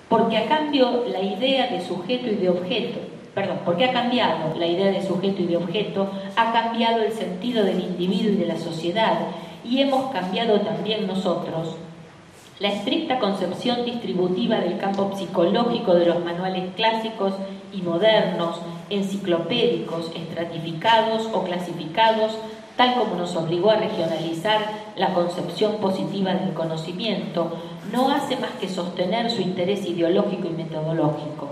porque a cambio la idea de sujeto y de objeto, porque ha cambiado la idea de sujeto y de objeto, ha cambiado el sentido del individuo y de la sociedad, y hemos cambiado también nosotros. La estricta concepción distributiva del campo psicológico de los manuales clásicos y modernos, enciclopédicos, estratificados o clasificados, tal como nos obligó a regionalizar la concepción positiva del conocimiento, no hace más que sostener su interés ideológico y metodológico,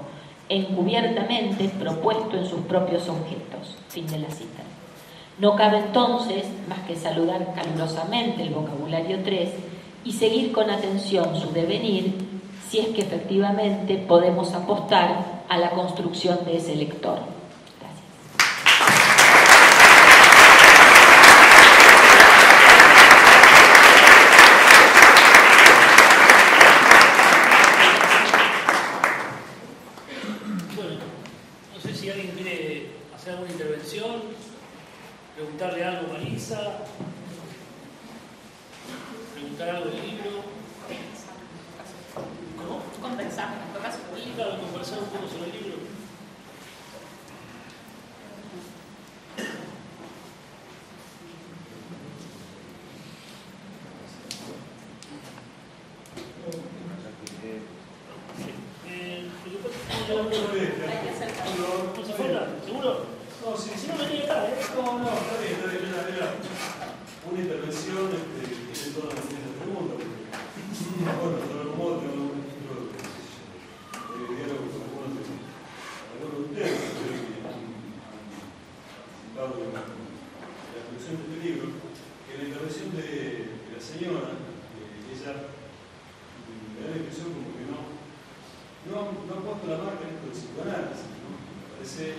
encubiertamente propuesto en sus propios objetos. Fin de la cita. No cabe entonces más que saludar calurosamente el vocabulario 3 y seguir con atención su devenir, si es que efectivamente podemos apostar a la construcción de ese lector. Preguntarle algo a Marisa, preguntar algo del libro. ¿Cómo? Conversar, sobre el libro. Claro, conversar un poco sobre el libro. ¿Seguro? No, sí, si no venía acá, No, está bien, era una intervención que tiene todas las preguntas. Bueno, de algún modo tengo un ejemplo de diálogo con algunos de ustedes que han participado de la producción de este libro, que en la intervención de la señora, ella me da la impresión como que no ha puesto la marca en esto del psicoanálisis, ¿no? Me parece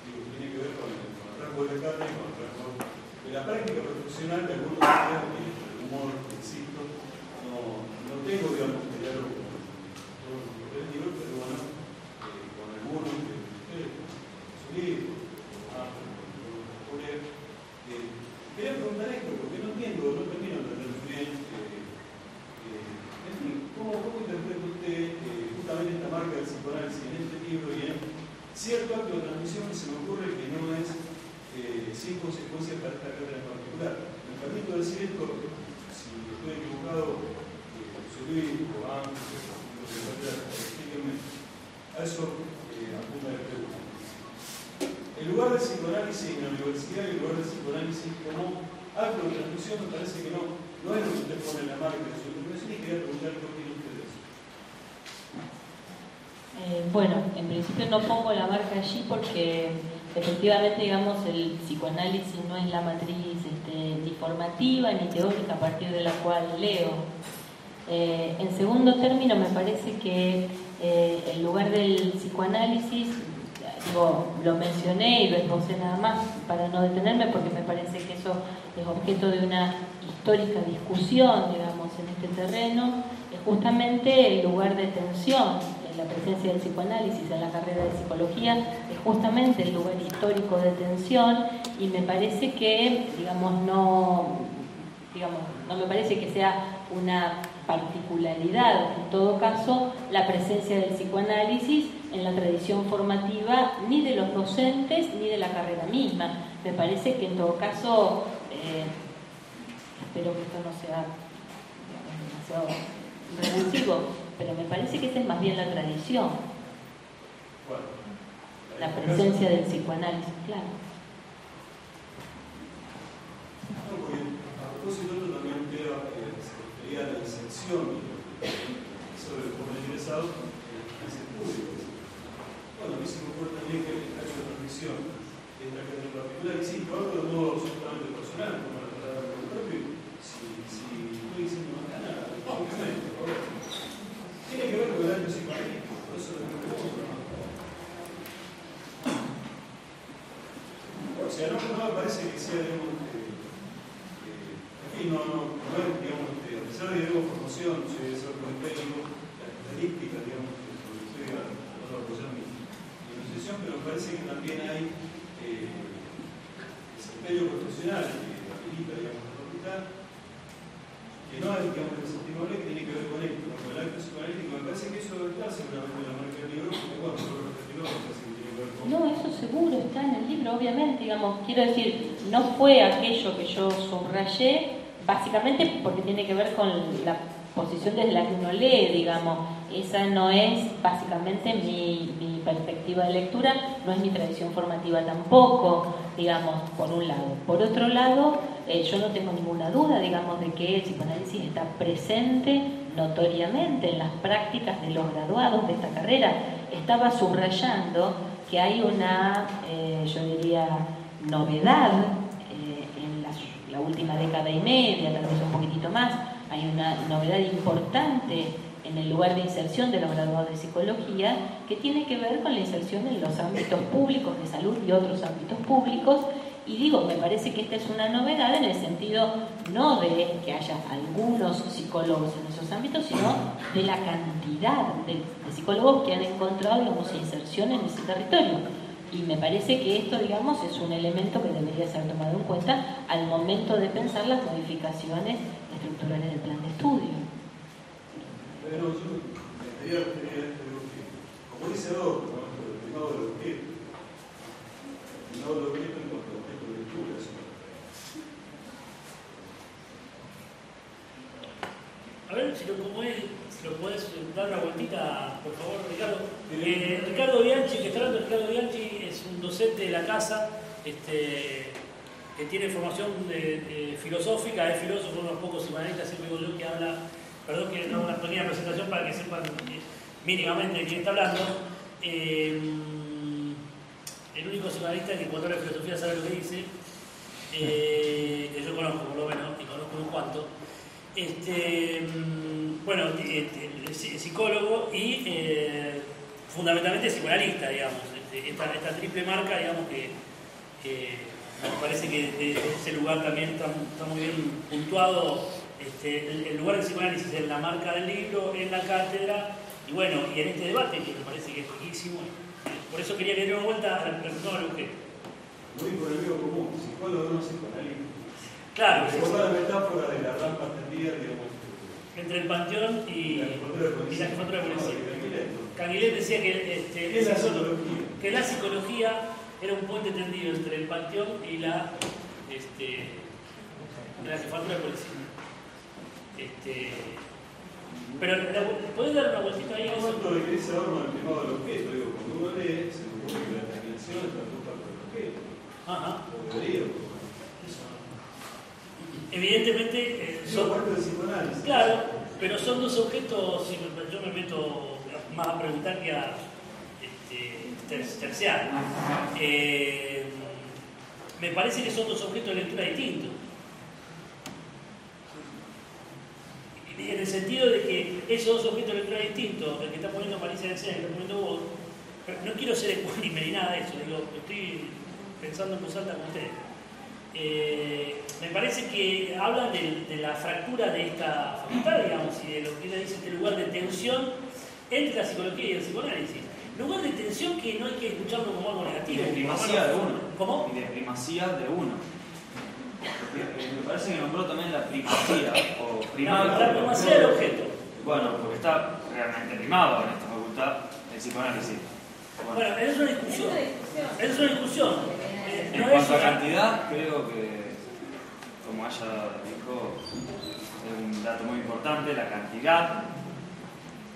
tiene que ver con el rasgo de la carne, con el rasgo de la práctica profesional de algunos de ustedes, que de algún modo, insisto, no tengo, digamos, que diálogo con todos los colectivos, pero bueno, con algunos de ustedes, con su libro, con quería preguntar esto, porque no entiendo, no termino de entender bien, en fin, ¿cómo interpreta usted justamente esta marca del psicoanálisis en este libro y en cierto acto de transmisión que se me ocurre que no es sin consecuencias para esta carrera en particular? Me permito decir esto, si estoy equivocado, José Luis o antes, explíquenme. A eso apunta la pregunta. El lugar del psicoanálisis en la universidad y el lugar del psicoanálisis como acto de transmisión me parece que no es lo que usted pone en la marca de su intervención y quería preguntar qué opina usted de eso. Bueno, en principio no pongo la marca allí porque efectivamente, digamos, el psicoanálisis no es la matriz ni formativa ni teórica a partir de la cual leo. En segundo término, me parece que el lugar del psicoanálisis, lo mencioné y lo esbocé nada más para no detenerme, porque me parece que eso es objeto de una histórica discusión, digamos, en este terreno, es justamente el lugar de tensión. La presencia del psicoanálisis en la carrera de psicología es justamente el lugar histórico de tensión, y me parece que, no me parece que sea una particularidad, en todo caso, la presencia del psicoanálisis en la tradición formativa ni de los docentes ni de la carrera misma. Me parece que en todo caso, espero que esto no sea demasiado revulsivo, pero me parece que esa es más bien la tradición. Bueno, la presencia del psicoanálisis, claro. No, porque a propósito esto también queda, se refería a la disección sobre los jóvenes ingresados en ese estudio. Bueno, a mí se me ocurre también que el caso de transmisión es la que en particular, y sí, por algo de modo absolutamente personal, como la palabra del propio, si estoy diciendo más nada, obviamente, tiene que ver con el año psicoanalítico, por eso lo pregunto, ¿no? O sea, no me parece que sea, digamos, en fin, no es, digamos, a pesar de, digamos, formación, soy desarrollo técnico, la estadística, digamos, sobre lo que estoy a apoyar mi asociación, pero me parece que también hay desempeño profesional que habilita, digamos, la facultad, que no es, digamos, desestimable, que tiene que ver con esto, ¿no? Con el está seguramente la marca del libro, porque bueno, no sé si tiene que ver con... No, eso seguro está en el libro, obviamente, digamos, quiero decir, no fue aquello que yo subrayé, básicamente porque tiene que ver con la posición desde la que uno lee, digamos, esa no es básicamente mi perspectiva de lectura, no es mi tradición formativa tampoco, digamos, por un lado. Por otro lado, yo no tengo ninguna duda, digamos, de que el psicoanálisis está presente notoriamente en las prácticas de los graduados de esta carrera. Estaba subrayando que hay una, yo diría, novedad en la última década y media, tal vez un poquitito más, hay una novedad importante en el lugar de inserción de los graduados de psicología que tiene que ver con la inserción en los ámbitos públicos de salud y otros ámbitos públicos. Y digo, me parece que esta es una novedad en el sentido no de que haya algunos psicólogos en esos ámbitos, sino de la cantidad de psicólogos que han encontrado, digamos, inserción en ese territorio. Y me parece que esto, digamos, es un elemento que debería ser tomado en cuenta al momento de pensar las modificaciones estructurales del plan de estudio. Pero yo me quería referir a esto, como dice Adorno, el primado del objeto. El primado del objeto en cuanto a objeto de lectura. A ver, si lo podés dar una vueltita, por favor, Ricardo. Ricardo Bianchi, que está hablando, Ricardo Bianchi es un docente de la casa, que tiene formación filosófica, es filósofo, uno de los pocos psicoanalistas, siempre digo yo, que habla, perdón que hago una pequeña presentación para que sepan mínimamente de quién está hablando. El único psicoanalista que cuando habla de filosofía sabe lo que dice, que yo conozco por lo menos, y conozco un cuanto. Bueno, psicólogo y fundamentalmente psicoanalista, digamos. Esta triple marca, digamos, que me parece que ese lugar también está muy bien puntuado. El lugar del psicoanálisis en la marca del libro, en la cátedra, y bueno, y en este debate que me parece que es riquísimo. Por eso quería que diera una vuelta a la persona de usted. Muy por el medio común, psicólogo no psicoanalista. Claro, es la metáfora de la rampa tendida, digamos. Entre el Panteón y la jefatura de policía. Canguilhet decía que la psicología era un puente tendido entre el Panteón y la jefatura de policía. Pero ¿podés dar una vueltita ahí? No, esto de que dice Adorno el primado del objeto, digo, cuando uno lee, se me ocurre que la terminación está justa por el objeto. Ajá. O debería. Evidentemente son parte del psicoanálisis. Claro, pero son dos objetos, yo me meto más a preguntar que a terciar. Me parece que son dos objetos de lectura distintos. En el sentido de que esos dos objetos de lectura distintos, el que está poniendo Marisa García y el que está poniendo vos, pero no quiero ser ecuánime ni nada de eso, digo, estoy pensando en voz alta con ustedes. Me parece que hablan de la fractura de esta facultad, digamos, y de lo que ella dice, este lugar de tensión entre la psicología y el psicoanálisis. Lugar de tensión que no hay que escucharlo como algo negativo. Y de primacía de uno. ¿Cómo? Y de primacía de uno. Me parece que nombró también la primacía, o primado. No, la primacía del objeto. Bueno, porque está realmente primado en esta facultad el psicoanálisis. Bueno, es una discusión. Es una discusión. En cuanto a cantidad, creo que, como ella dijo, es un dato muy importante, la cantidad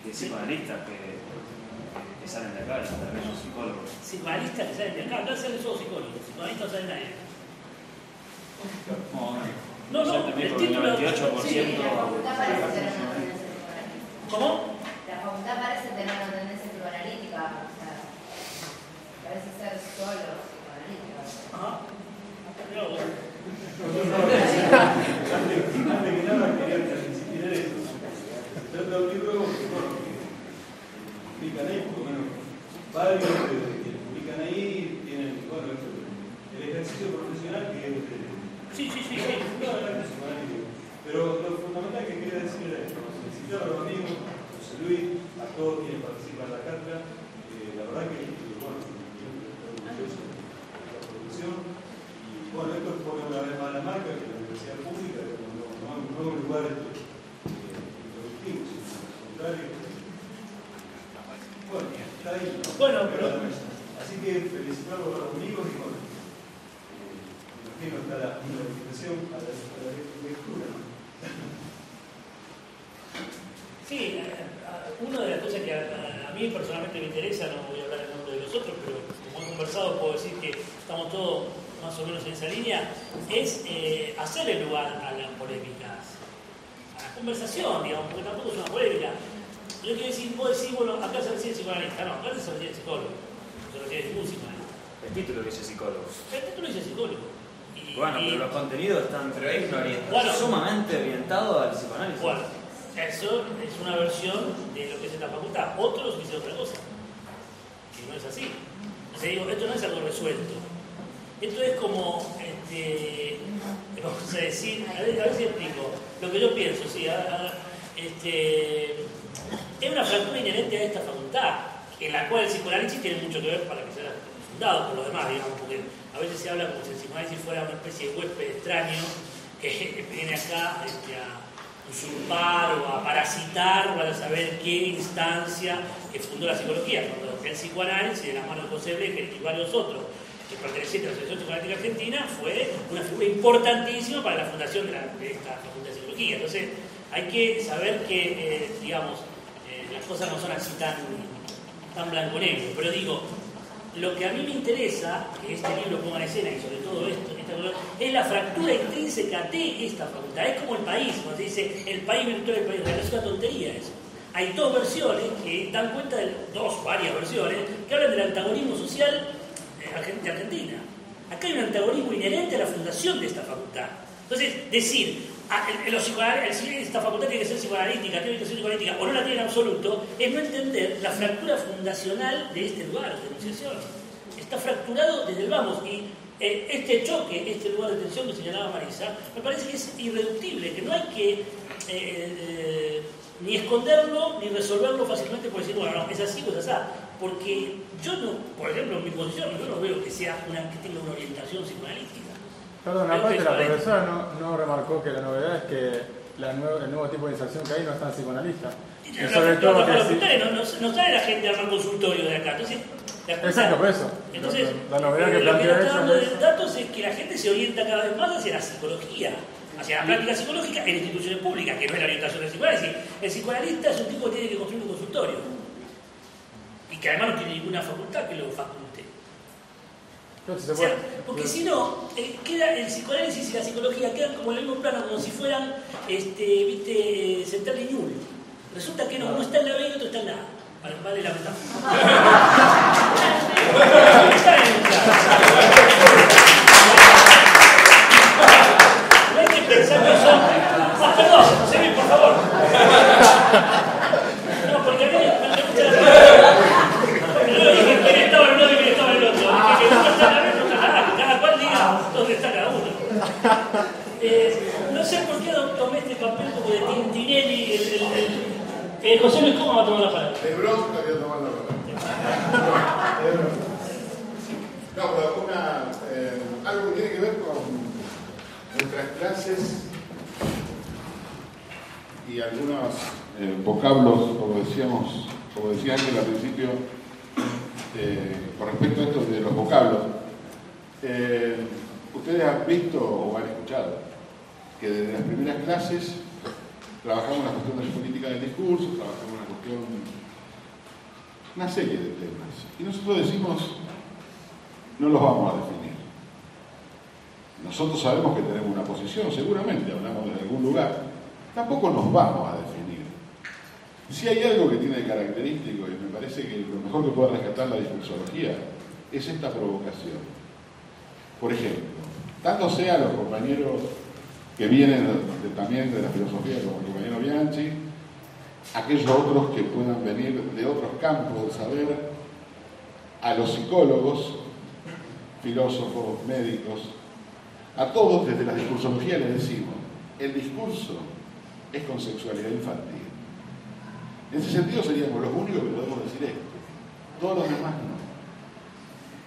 de psicoanalistas que salen de acá, también los psicólogos. Psicoanalistas que salen de acá, acá salen solo psicólogos, psicoanalistas no salen nadie. No, el título... El 98%... Sí, la facultad parece tener una tendencia psicoanalítica. ¿Cómo? La facultad parece tener una tendencia psicoanalítica, o sea, parece ser solo psicoanalítica. Ajá. Antes que nada quería insistir en esto. Se trata de un libro que publican ahí, por lo menos varios que publican ahí tienen, bueno, el ejercicio profesional que es de... Sí. Pero lo fundamental que quería decir era esto, felicitar a los amigos, José Luis, a todos quienes participan en la cátedra, la verdad que, bueno, estoy orgulloso de la producción, y bueno, esto pone una vez más la marca que la universidad pública no es un lugar improductivo, sino al contrario, ahí. ¿No? Bueno, pero... Así que felicitarlo a los amigos y bueno, imagino está la invitación a la lectura. Sí, una de las cosas que a mí personalmente me interesa, no voy a hablar en nombre de los otros, pero como he conversado puedo decir que estamos todos más o menos en esa línea, es hacerle lugar a las polémicas, a la conversación, digamos, porque tampoco es una polémica. Yo quiero decir, puedo decir, bueno, acá se recibe psicoanalista, no, acá se recibe psicólogo, no se recibe ningún psicoanalista. El título dice psicólogo. El título dice psicólogo. Bueno, pero los contenidos están Pero sumamente orientados al psicoanálisis. Bueno, eso es una versión de lo que es esta facultad. Otros dicen otra cosa. Y no es así. O sea, digo, esto no es algo resuelto. Esto es como, vamos a decir, a ver si explico. Lo que yo pienso, sí, es una fractura inherente a esta facultad, en la cual el psicoanálisis tiene mucho que ver para que sea fundado por lo demás, digamos, porque a veces se habla como si el psicoanálisis fuera una especie de huésped extraño que viene acá a usurpar o a parasitar para saber qué instancia que fundó la psicología, cuando el psicoanálisis de la mano de José Blecher y varios otros que pertenecientes a la Asociación Psicoanalítica Argentina fue una figura importantísima para la fundación de esta facultad de psicología. Entonces hay que saber que, digamos, las cosas no son así tan blanco-negro, pero digo, lo que a mí me interesa que este libro ponga en escena y sobre todo esto, es la fractura intrínseca de esta facultad. Es como el país, cuando se dice el país virtual del país real, es una tontería eso. Hay dos versiones que dan cuenta de varias versiones que hablan del antagonismo social de Argentina. Acá hay un antagonismo inherente a la fundación de esta facultad. Entonces, decir esta facultad tiene que ser psicoanalítica, tiene que ser psicoanalítica, o no la tiene en absoluto, es no entender la fractura fundacional de este lugar de enunciación. Está fracturado desde el vamos, y este choque, este lugar de tensión que señalaba Marisa, me parece que es irreductible, que no hay que ni esconderlo, ni resolverlo fácilmente por decir, bueno, no, es así o es así. Porque yo no, por ejemplo, en mi posición, yo no veo que tenga una orientación psicoanalítica. Perdón, aparte la profesora no remarcó que la novedad es que el nuevo tipo de inserción que hay no es tan psicoanalista. Y sobre todo que no trae la gente a armar consultorio de acá. Entonces, exacto, por eso. Entonces, la novedad que plantea lo que está dando ella es datos es que la gente se orienta cada vez más hacia la psicología, hacia la práctica psicológica en instituciones públicas, que no es la orientación del psicoanálisis. El psicoanalista es un tipo que tiene que construir un consultorio y que además no tiene ninguna facultad que lo faculte. O sea, porque si no, queda el psicoanálisis y la psicología quedan como en el mismo plano, como si fueran Central y Ñul. Resulta que no, uno está en la B y otro está en la A. Vale la metáfora. No hay que pensar que son. Perdón, José, por favor. No, porque a mí me gusta la palabra. No dije quién estaba en uno y quién estaba en el otro. Dije que uno está en la B y otro está en la A. Cada cual diga dónde está cada uno. No sé por qué tomé este papel como de Tintinelli. José Luis, ¿cómo va a tomar la palabra? De bronca voy a tomar la palabra. No, pero algo que tiene que ver con nuestras clases y algunos vocablos, como decía Ángel al principio, con respecto a esto de los vocablos. Ustedes han visto o han escuchado que desde las primeras clases trabajamos la cuestión de la política del discurso, trabajamos una serie de temas. Y nosotros decimos, no los vamos a definir. Nosotros sabemos que tenemos una posición, seguramente hablamos de algún lugar. Tampoco nos vamos a definir. Si hay algo que tiene de característico, y me parece que lo mejor que puede rescatar la discursología, es esta provocación. Por ejemplo, tanto sea los compañeros que vienen también de la filosofía, como el compañero Bianchi, aquellos otros que puedan venir de otros campos del saber, a los psicólogos, filósofos, médicos, a todos desde la discursología les decimos, el discurso es con sexualidad infantil. En ese sentido seríamos los únicos que podemos decir esto. Todos los demás no.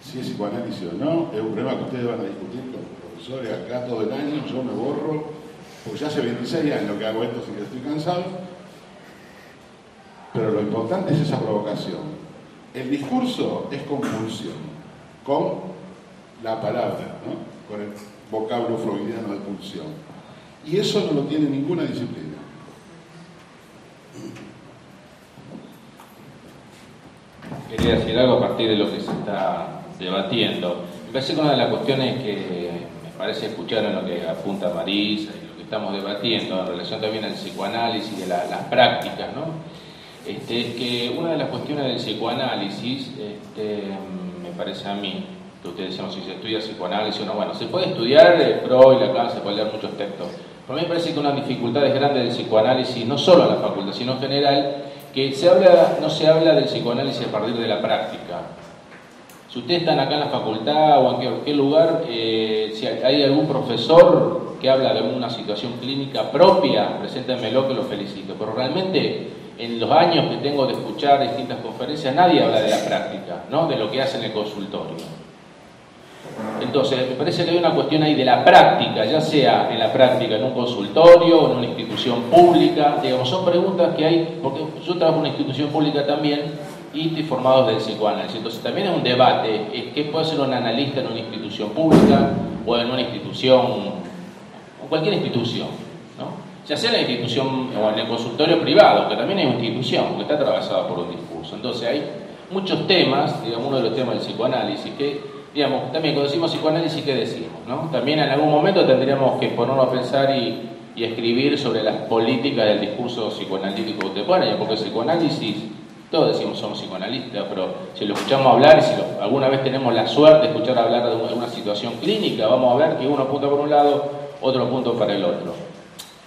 Si es psicoanálisis o no, es un problema que ustedes van a discutir con los profesores acá todo el año. Yo me borro, porque ya hace 26 años que hago esto, así que estoy cansado. Pero lo importante es esa provocación. el discurso es compulsión, con la palabra, ¿no? Con el vocablo freudiano de pulsión. Y eso no lo tiene ninguna disciplina. Quería decir algo a partir de lo que se está debatiendo. Me parece que una de las cuestiones que me parece escuchar en lo que apunta Marisa y lo que estamos debatiendo en relación también al psicoanálisis y de las prácticas, ¿no? Que una de las cuestiones del psicoanálisis, me parece a mí, que ustedes decían si se estudia psicoanálisis o no, bueno, se puede estudiar Freud, Lacan, se puede leer muchos textos. Pero a mí me parece que una dificultad grande del psicoanálisis, no solo en la facultad, sino en general, que no se habla del psicoanálisis a partir de la práctica. Si ustedes están acá en la facultad o en cualquier lugar, si hay algún profesor que habla de alguna situación clínica propia, preséntenmelo que lo felicito. Pero realmente, en los años que tengo de escuchar distintas conferencias, nadie habla de la práctica, ¿no? De lo que hace en el consultorio. Entonces, me parece que hay una cuestión ahí de la práctica, ya sea en la práctica en un consultorio o en una institución pública, digamos, son preguntas que hay, porque yo trabajo en una institución pública también y estoy formado del psicoanálisis, entonces también es un debate, ¿qué puede ser un analista en una institución pública o en una institución, o cualquier institución, ¿no? Ya sea en la institución o en el consultorio privado, que también es una institución, que está atravesada por un discurso. Entonces hay muchos temas, digamos, uno de los temas del psicoanálisis que, digamos, también cuando decimos psicoanálisis, ¿qué decimos, no? También en algún momento tendríamos que ponernos a pensar y escribir sobre las políticas del discurso psicoanalítico contemporáneo, porque el psicoanálisis, todos decimos somos psicoanalistas, pero si lo escuchamos hablar y si alguna vez tenemos la suerte de escuchar hablar de una situación clínica, vamos a ver que uno apunta por un lado, otro apunta para el otro.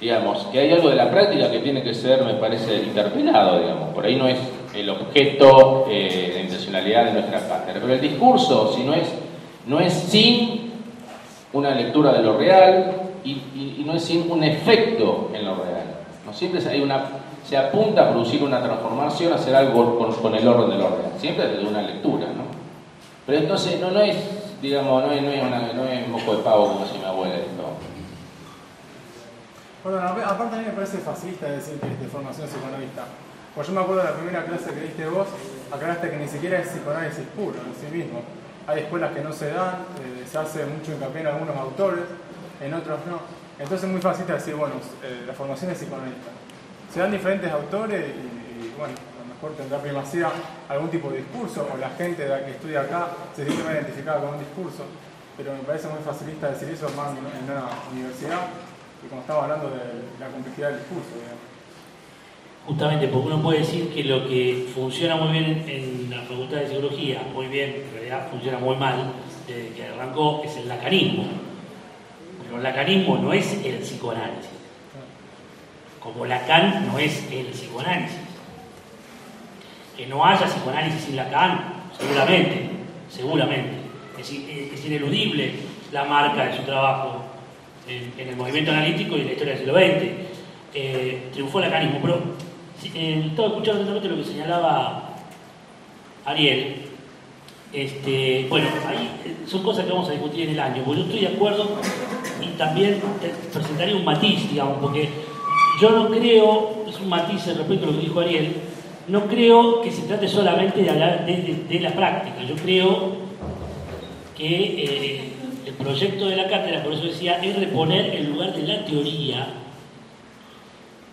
Digamos, que hay algo de la práctica que tiene que ser, me parece, interpelado, digamos, por ahí no es el objeto de intencionalidad de nuestra cátedra, pero el discurso, si no es sin una lectura de lo real y no es sin un efecto en lo real, no siempre se apunta a producir una transformación, a hacer algo con el orden de lo real, siempre desde una lectura, ¿no? Pero entonces no es, digamos, no es moco de pavo como decía mi abuela esto. Bueno, aparte a mí me parece facilista decir que es de formación psicoanalista. Pues yo me acuerdo de la primera clase que diste vos, aclaraste que ni siquiera es psicoanálisis puro en sí mismo. Hay escuelas que no se dan, se hace mucho hincapié en algunos autores, en otros no. Entonces es muy fácil decir, bueno, la formación es psicoanalista. Se dan diferentes autores y bueno, a lo mejor tendrá primacía algún tipo de discurso, o la gente que estudia acá se siente más identificada con un discurso, pero me parece muy facilista decir eso más en una universidad, y como estamos hablando de la complejidad del discurso, digamos. Justamente porque uno puede decir que lo que funciona muy bien en la Facultad de Psicología, muy bien, en realidad funciona muy mal, desde que arrancó, es el lacanismo. Pero el lacanismo no es el psicoanálisis. Como Lacan no es el psicoanálisis. Que no haya psicoanálisis sin Lacan, seguramente. Es ineludible la marca de su trabajo en el movimiento analítico y en la historia del siglo XX. Triunfó el lacanismo, pero estaba escuchando atentamente lo que señalaba Ariel. Bueno, ahí son cosas que vamos a discutir en el año, porque yo estoy de acuerdo y también presentaría un matiz, digamos, porque yo no creo, es un matiz respecto a lo que dijo Ariel, no creo que se trate solamente de hablar de la práctica. Yo creo que el proyecto de la cátedra, por eso decía, es reponer el lugar de la teoría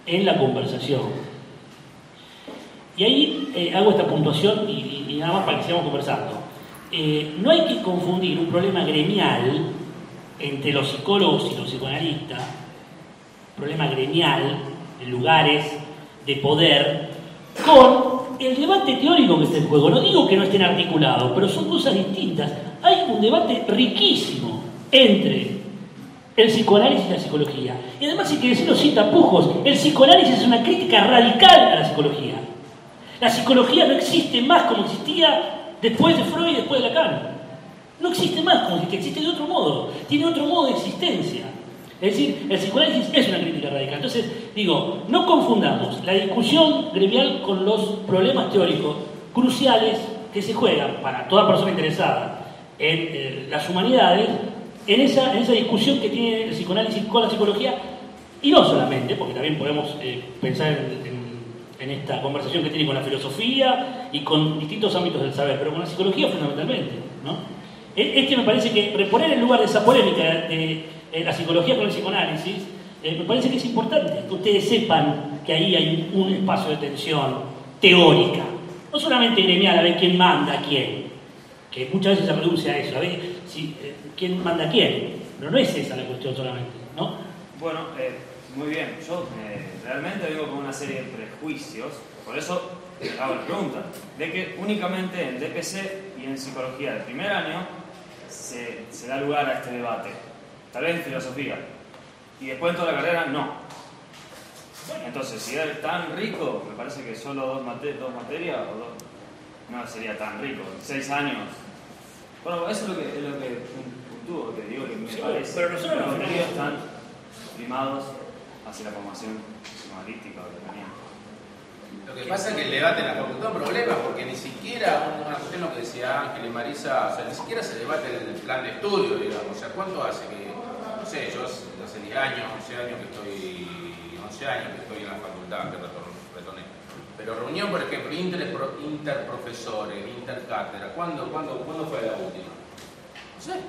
en la conversación. Y ahí hago esta puntuación y nada más para que sigamos conversando. No hay que confundir un problema gremial entre los psicólogos y los psicoanalistas, problema gremial de lugares de poder, con el debate teórico que está en juego. No digo que no estén articulados, pero son cosas distintas. Hay un debate riquísimo entre el psicoanálisis y la psicología. Y además hay que decirlo sin tapujos, el psicoanálisis es una crítica radical a la psicología. La psicología no existe más como existía después de Freud y después de Lacan. No existe más como existe de otro modo. Tiene otro modo de existencia. Es decir, el psicoanálisis es una crítica radical. Entonces, digo, no confundamos la discusión gremial con los problemas teóricos cruciales que se juegan para toda persona interesada en las humanidades, en esa discusión que tiene el psicoanálisis con la psicología, y no solamente, porque también podemos pensar en en esta conversación que tiene con la filosofía y con distintos ámbitos del saber, pero con la psicología fundamentalmente, ¿no? Me parece que reponer en lugar de esa polémica de la psicología con el psicoanálisis, me parece que es importante que ustedes sepan que ahí hay un espacio de tensión teórica, no solamente gremial, a ver quién manda a quién, que muchas veces se reduce a eso, a ver quién manda a quién, pero no es esa la cuestión solamente, ¿no? Bueno, muy bien, yo realmente vengo con una serie de prejuicios, por eso hago la pregunta, de que únicamente en DPC y en psicología del primer año se da lugar a este debate, tal vez en filosofía, y después en toda la carrera no. Entonces, si es tan rico, me parece que solo dos materias o dos, no sería tan rico, 6 años. Bueno, eso es lo que puntúo, que digo que me parece. Pero nosotros los no contenidos están primados hacia la formación psicoanalítica o de manía. Lo que pasa es que el debate en la facultad es un problema, porque ni siquiera, una cuestión lo que decía Ángel y Marisa, o sea, ni siquiera se debate el plan de estudio, digamos. O sea, ¿cuánto hace que, no sé, yo hace 10 años, 11 años que estoy en la facultad, que retorné. Pero reunión, por ejemplo, interprofesores, intercátedra, ¿cuándo fue la última? No sé.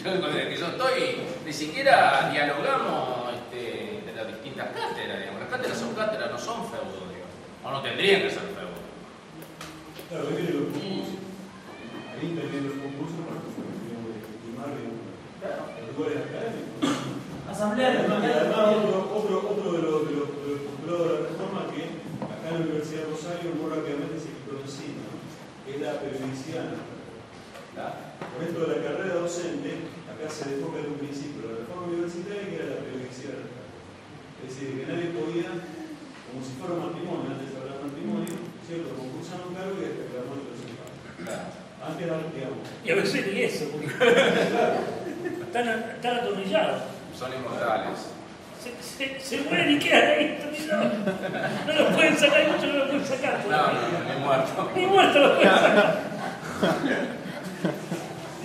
Desde que yo estoy, ni siquiera dialogamos entre las distintas cátedras, digamos. Las cátedras son cátedras, no son feudos, digamos. O no tendrían que ser feudos. Claro, ahí vienen los concursos. Ahí intervienen los concursos para estimar los lugares académicos. Asamblea de otro de los postulados de la reforma que acá en la Universidad de Rosario muy rápidamente se quitó encima, que es la periodicidad. Por esto de la carrera docente, acá se enfoca en un principio la reforma universitaria, que era la periodicidad. Es decir, que nadie podía, como si fuera un matrimonio, antes de hablar de matrimonio, ¿cierto? Concursaban un cargo y hasta que la muerte lo separa. Antes era, digamos. Y a veces ni eso, porque están atornillados. Son inmortales. Se mueren y quedan ahí atornillados. No los pueden sacar, muchos no los pueden sacar. Ni muerto. Ni muerto los pueden sacar.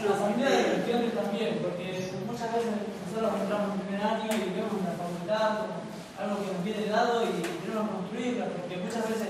La asamblea de estudiantes también, porque muchas veces nosotros entramos en primer año y vemos en la facultad algo que nos viene dado y queremos construirla, porque muchas veces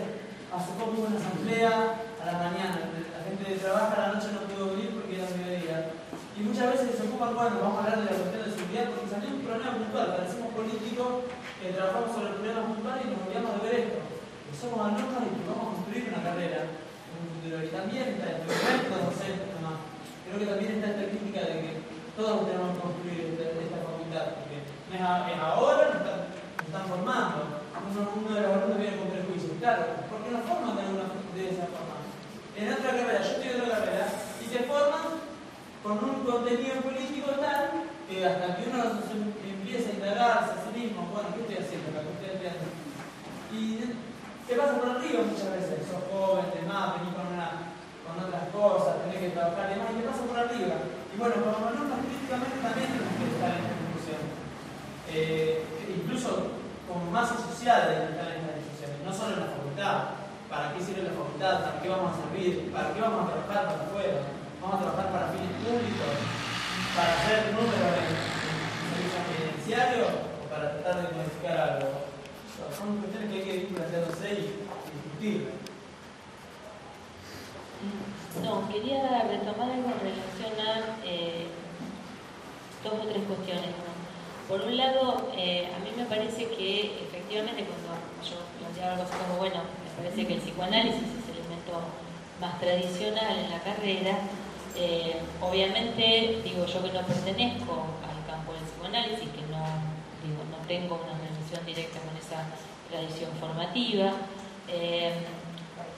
hace poco hubo una asamblea a la mañana, la gente trabaja a la noche no pudo venir porque era mediodía. Y muchas veces se ocupan, bueno, vamos a hablar de la cuestión de seguridad porque salió un problema puntual, parecemos políticos que trabajamos sobre el problema puntual y nos olvidamos de ver esto. Que somos alumnos y que vamos a construir una carrera, un futuro. Y también está el documento docente nomás. Creo que también está esta crítica de que todos tenemos que construir esta facultad, porque no es ahora, nos están formando. Uno de los alumnos viene con prejuicios, claro, porque nos forman de esa forma. En otra carrera, yo estoy en otra carrera, y te forman con un contenido político tal que hasta que uno empieza a integrarse a sí mismo, bueno, ¿qué estoy haciendo acá? ¿Qué estoy haciendo? Y te pasa por arriba muchas veces, sos joven, demás, venís con otras cosas, tenés que trabajar y demás, y te pasa por arriba. Y bueno, como alumnos críticamente también tenemos que estar en esta discusión. Incluso como masa social de estar en estas discusiones, no solo en la facultad. ¿Para qué sirve la facultad? ¿Para qué vamos a servir? ¿Para qué vamos a trabajar para afuera? ¿Vamos a trabajar para fines públicos? ¿Para hacer números en servicios penitenciarios? ¿O para tratar de modificar algo? Son cuestiones que hay que ir planteándose y discutir. No, quería retomar algo en relación a dos o tres cuestiones, ¿no? Por un lado, a mí me parece que efectivamente cuando yo planteaba algo así como, bueno, me parece que el psicoanálisis es el elemento más tradicional en la carrera. Obviamente, digo yo que no pertenezco al campo del psicoanálisis, que no tengo una relación directa con esa tradición formativa.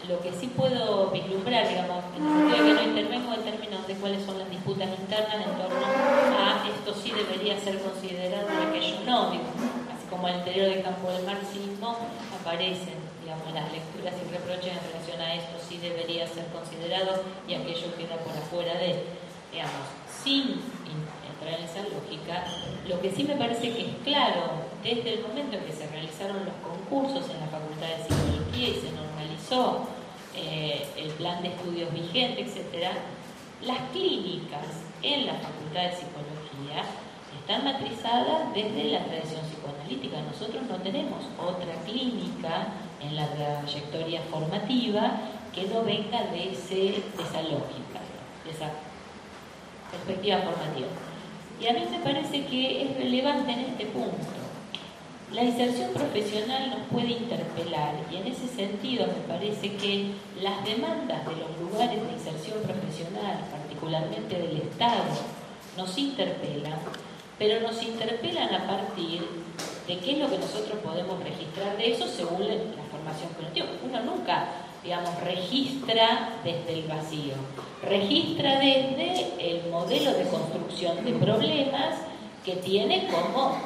Lo que sí puedo vislumbrar, digamos, en el sentido de que no intervengo en términos de cuáles son las disputas internas en torno a esto sí debería ser considerado y aquello no, digo, así como al interior del campo del marxismo aparecen, digamos, las lecturas y reproches en relación a esto sí debería ser considerado y aquello queda por afuera de, digamos, sin entrar en esa lógica. Lo que sí me parece que es claro, desde el momento en que se realizaron los concursos en la Facultad de Psicología y se normalizó el plan de estudios vigente, etc., las clínicas en la Facultad de Psicología están matrizadas desde la tradición psicoanalítica. Nosotros no tenemos otra clínica en la trayectoria formativa que no venga de esa lógica, de esa perspectiva formativa. Y a mí me parece que es relevante en este punto. La inserción profesional nos puede interpelar y en ese sentido me parece que las demandas de los lugares de inserción profesional, particularmente del Estado, nos interpelan, pero nos interpelan a partir de qué es lo que nosotros podemos registrar de eso según la formación colectiva. Uno nunca, digamos, registra desde el vacío, registra desde el modelo de construcción de problemas que tiene como,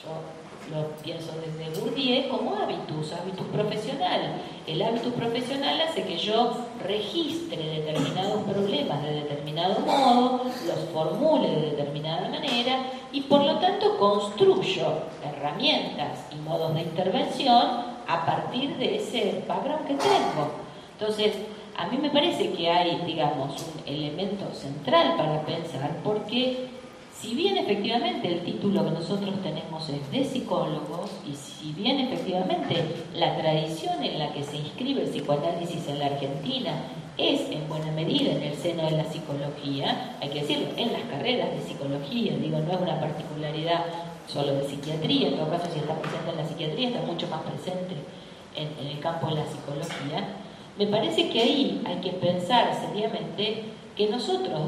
yo lo pienso desde Bourdieu, como hábitus profesional. El hábitus profesional hace que yo registre determinados problemas de determinado modo, los formule de determinada manera y por lo tanto construyo herramientas y modos de intervención a partir de ese background que tengo. Entonces, a mí me parece que hay, digamos, un elemento central para pensar, porque si bien efectivamente el título que nosotros tenemos es de psicólogos y si bien efectivamente la tradición en la que se inscribe el psicoanálisis en la Argentina es en buena medida en el seno de la psicología, hay que decirlo, en las carreras de psicología, digo, no es una particularidad solo de psiquiatría, en todo caso si está presente en la psiquiatría está mucho más presente en el campo de la psicología. Me parece que ahí hay que pensar seriamente que nosotros,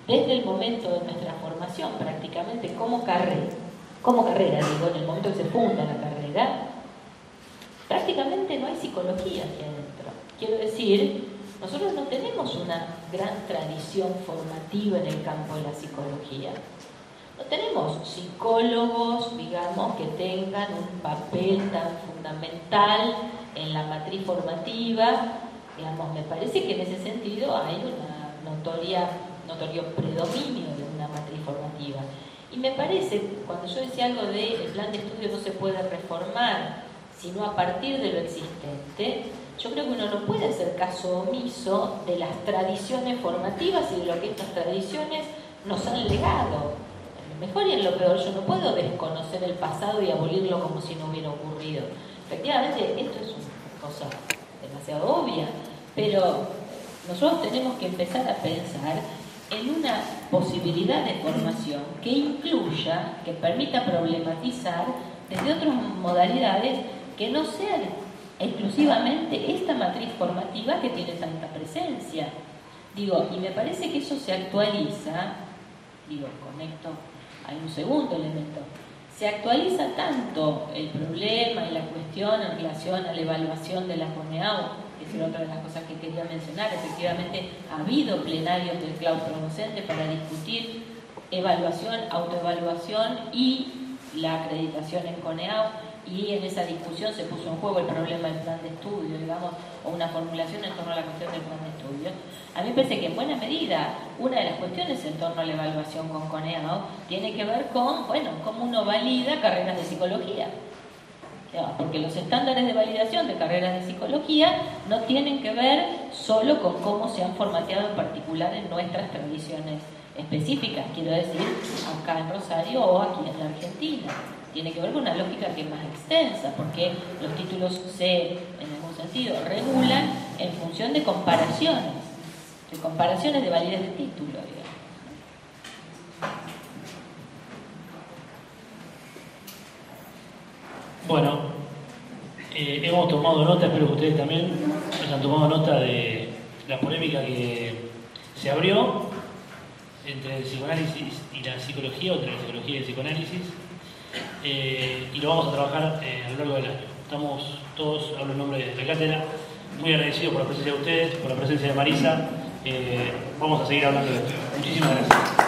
desde el momento de nuestra formación, prácticamente como carrera, digo, en el momento que se funda la carrera, prácticamente no hay psicología aquí adentro. Quiero decir, nosotros no tenemos una gran tradición formativa en el campo de la psicología. No tenemos psicólogos, digamos, que tengan un papel tan fundamental en la matriz formativa. Digamos, me parece que en ese sentido hay una notorio predominio de una matriz formativa. Y me parece, cuando yo decía algo de el plan de estudio no se puede reformar, sino a partir de lo existente, yo creo que uno no puede hacer caso omiso de las tradiciones formativas y de lo que estas tradiciones nos han legado. En lo mejor y en lo peor, yo no puedo desconocer el pasado y abolirlo como si no hubiera ocurrido. Efectivamente, esto es una cosa demasiado obvia, pero nosotros tenemos que empezar a pensar en una posibilidad de formación que incluya, que permita problematizar desde otras modalidades que no sean exclusivamente esta matriz formativa que tiene tanta presencia. Digo, y me parece que eso se actualiza, conecto, hay un segundo elemento, se actualiza tanto el problema y la cuestión en relación a la evaluación de la CONEAU, que es otra de las cosas que quería mencionar. Efectivamente, ha habido plenarios del claustro docente para discutir evaluación, autoevaluación y la acreditación en CONEAU, y en esa discusión se puso en juego el problema del plan de estudio, digamos, o una formulación en torno a la cuestión del plan de estudio. A mí me parece que en buena medida una de las cuestiones en torno a la evaluación con CONEAU tiene que ver con, cómo uno valida carreras de psicología. Porque los estándares de validación de carreras de psicología no tienen que ver solo con cómo se han formateado en particular en nuestras tradiciones específicas, quiero decir, acá en Rosario o aquí en la Argentina. Tiene que ver con una lógica que es más extensa, porque los títulos se, en algún sentido, regulan en función de comparaciones de validez de título, digamos. Bueno, hemos tomado nota, espero que ustedes también hayan tomado nota de la polémica que se abrió entre el psicoanálisis y la psicología, o entre la psicología y el psicoanálisis, y lo vamos a trabajar a lo largo del año. Estamos todos, hablo en nombre de la cátedra, muy agradecidos por la presencia de ustedes, por la presencia de Marisa. Vamos a seguir hablando de esto. Muchísimas gracias.